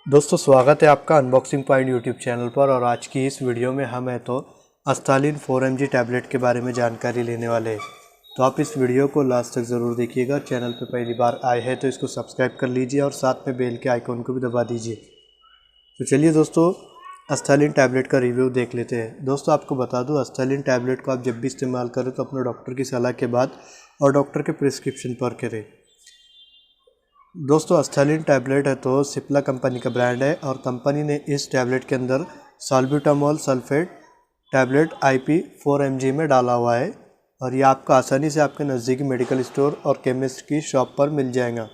दोस्तों स्वागत है आपका अनबॉक्सिंग पॉइंट यूट्यूब चैनल पर। और आज की इस वीडियो में हम है तो अस्थालिन 4mg टैबलेट के बारे में जानकारी लेने वाले हैं। तो आप इस वीडियो को लास्ट तक ज़रूर देखिएगा। चैनल पर पहली बार आए हैं तो इसको सब्सक्राइब कर लीजिए और साथ में बेल के आइकॉन को भी दबा दीजिए। तो चलिए दोस्तों अस्थालिन टैबलेट का रिव्यू देख लेते हैं। दोस्तों आपको बता दूँ, अस्थालिन टैबलेट को आप जब भी इस्तेमाल करें तो अपने डॉक्टर की सलाह के बाद और डॉक्टर के प्रिस्क्रिप्शन पर करें। दोस्तों अस्थालिन टैबलेट है तो सिप्ला कंपनी का ब्रांड है और कंपनी ने इस टैबलेट के अंदर साल्ब्यूटामॉल सल्फेट टैबलेट IP 4mg में डाला हुआ है और ये आपको आसानी से आपके नज़दीकी मेडिकल स्टोर और केमिस्ट की शॉप पर मिल जाएगा।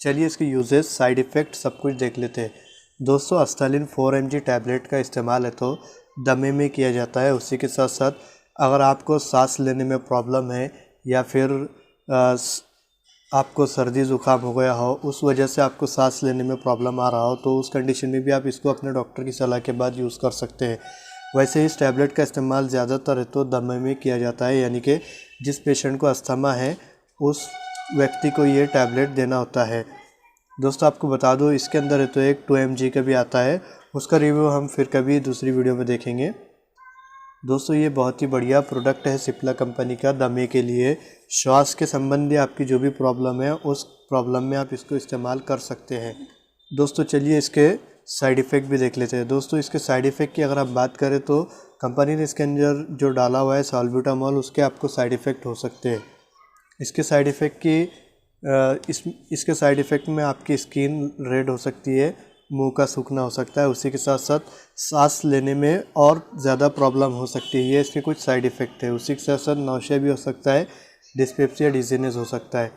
चलिए इसके यूजेस, साइड इफ़ेक्ट सब कुछ देख लेते हैं। दोस्तों अस्थालिन 4mg टैबलेट का इस्तेमाल है तो दमे में किया जाता है। उसी के साथ साथ अगर आपको सांस लेने में प्रॉब्लम है या फिर आपको सर्दी ज़ुकाम हो गया हो, उस वजह से आपको सांस लेने में प्रॉब्लम आ रहा हो, तो उस कंडीशन में भी आप इसको अपने डॉक्टर की सलाह के बाद यूज़ कर सकते हैं। वैसे इस टैबलेट का इस्तेमाल ज़्यादातर है तो दमे में किया जाता है, यानी कि जिस पेशेंट को अस्थमा है उस व्यक्ति को ये टैबलेट देना होता है। दोस्तों आपको बता दूँ इसके अंदर है तो एक 2mg का भी आता है, उसका रिव्यू हम फिर कभी दूसरी वीडियो में देखेंगे। दोस्तों ये बहुत ही बढ़िया प्रोडक्ट है सिप्ला कंपनी का दमे के लिए। श्वास के संबंधी आपकी जो भी प्रॉब्लम है उस प्रॉब्लम में आप इसको इस्तेमाल कर सकते हैं। दोस्तों चलिए इसके साइड इफ़ेक्ट भी देख लेते हैं। दोस्तों इसके साइड इफ़ेक्ट की अगर आप बात करें तो कंपनी ने इसके अंदर जो डाला हुआ है साल्ब्यूटामॉल, उसके आपको साइड इफ़ेक्ट हो सकते हैं। इसके साइड इफ़ेक्ट की इसके साइड इफ़ेक्ट में आपकी स्किन रेड हो सकती है, मुंह का सूखना हो सकता है, उसी के साथ साथ सांस लेने में और ज़्यादा प्रॉब्लम हो सकती है। ये इसके कुछ साइड इफ़ेक्ट है। उसी के साथ साथ नौशिया भी हो सकता है, डिस्पेप्सिया, डिजीनेस हो सकता है।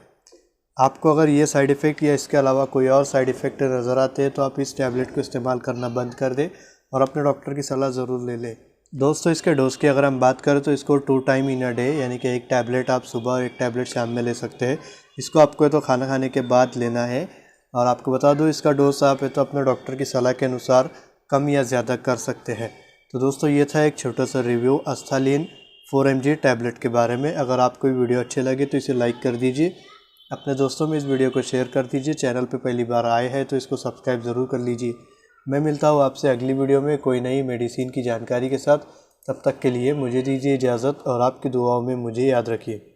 आपको अगर ये साइड इफ़ेक्ट या इसके अलावा कोई और साइड इफ़ेक्ट नज़र आते हैं तो आप इस टैबलेट को इस्तेमाल करना बंद कर दें और अपने डॉक्टर की सलाह ज़रूर ले लें। दोस्तों इसके डोज की अगर हम बात करें तो इसको 2 टाइम इन अ डे, यानी कि एक टैबलेट आप सुबह और एक टैबलेट शाम में ले सकते हैं। इसको आपको तो खाना खाने के बाद लेना है। और आपको बता दूं इसका डोज आप है तो अपने डॉक्टर की सलाह के अनुसार कम या ज़्यादा कर सकते हैं। तो दोस्तों ये था एक छोटा सा रिव्यू अस्थालिन 4mg टैबलेट के बारे में। अगर आपको वीडियो अच्छे लगे तो इसे लाइक कर दीजिए, अपने दोस्तों में इस वीडियो को शेयर कर दीजिए। चैनल पे पहली बार आए हैं तो इसको सब्सक्राइब ज़रूर कर लीजिए। मैं मिलता हूँ आपसे अगली वीडियो में कोई नई मेडिसिन की जानकारी के साथ। तब तक के लिए मुझे दीजिए इजाज़त और आपकी दुआओं में मुझे याद रखिए।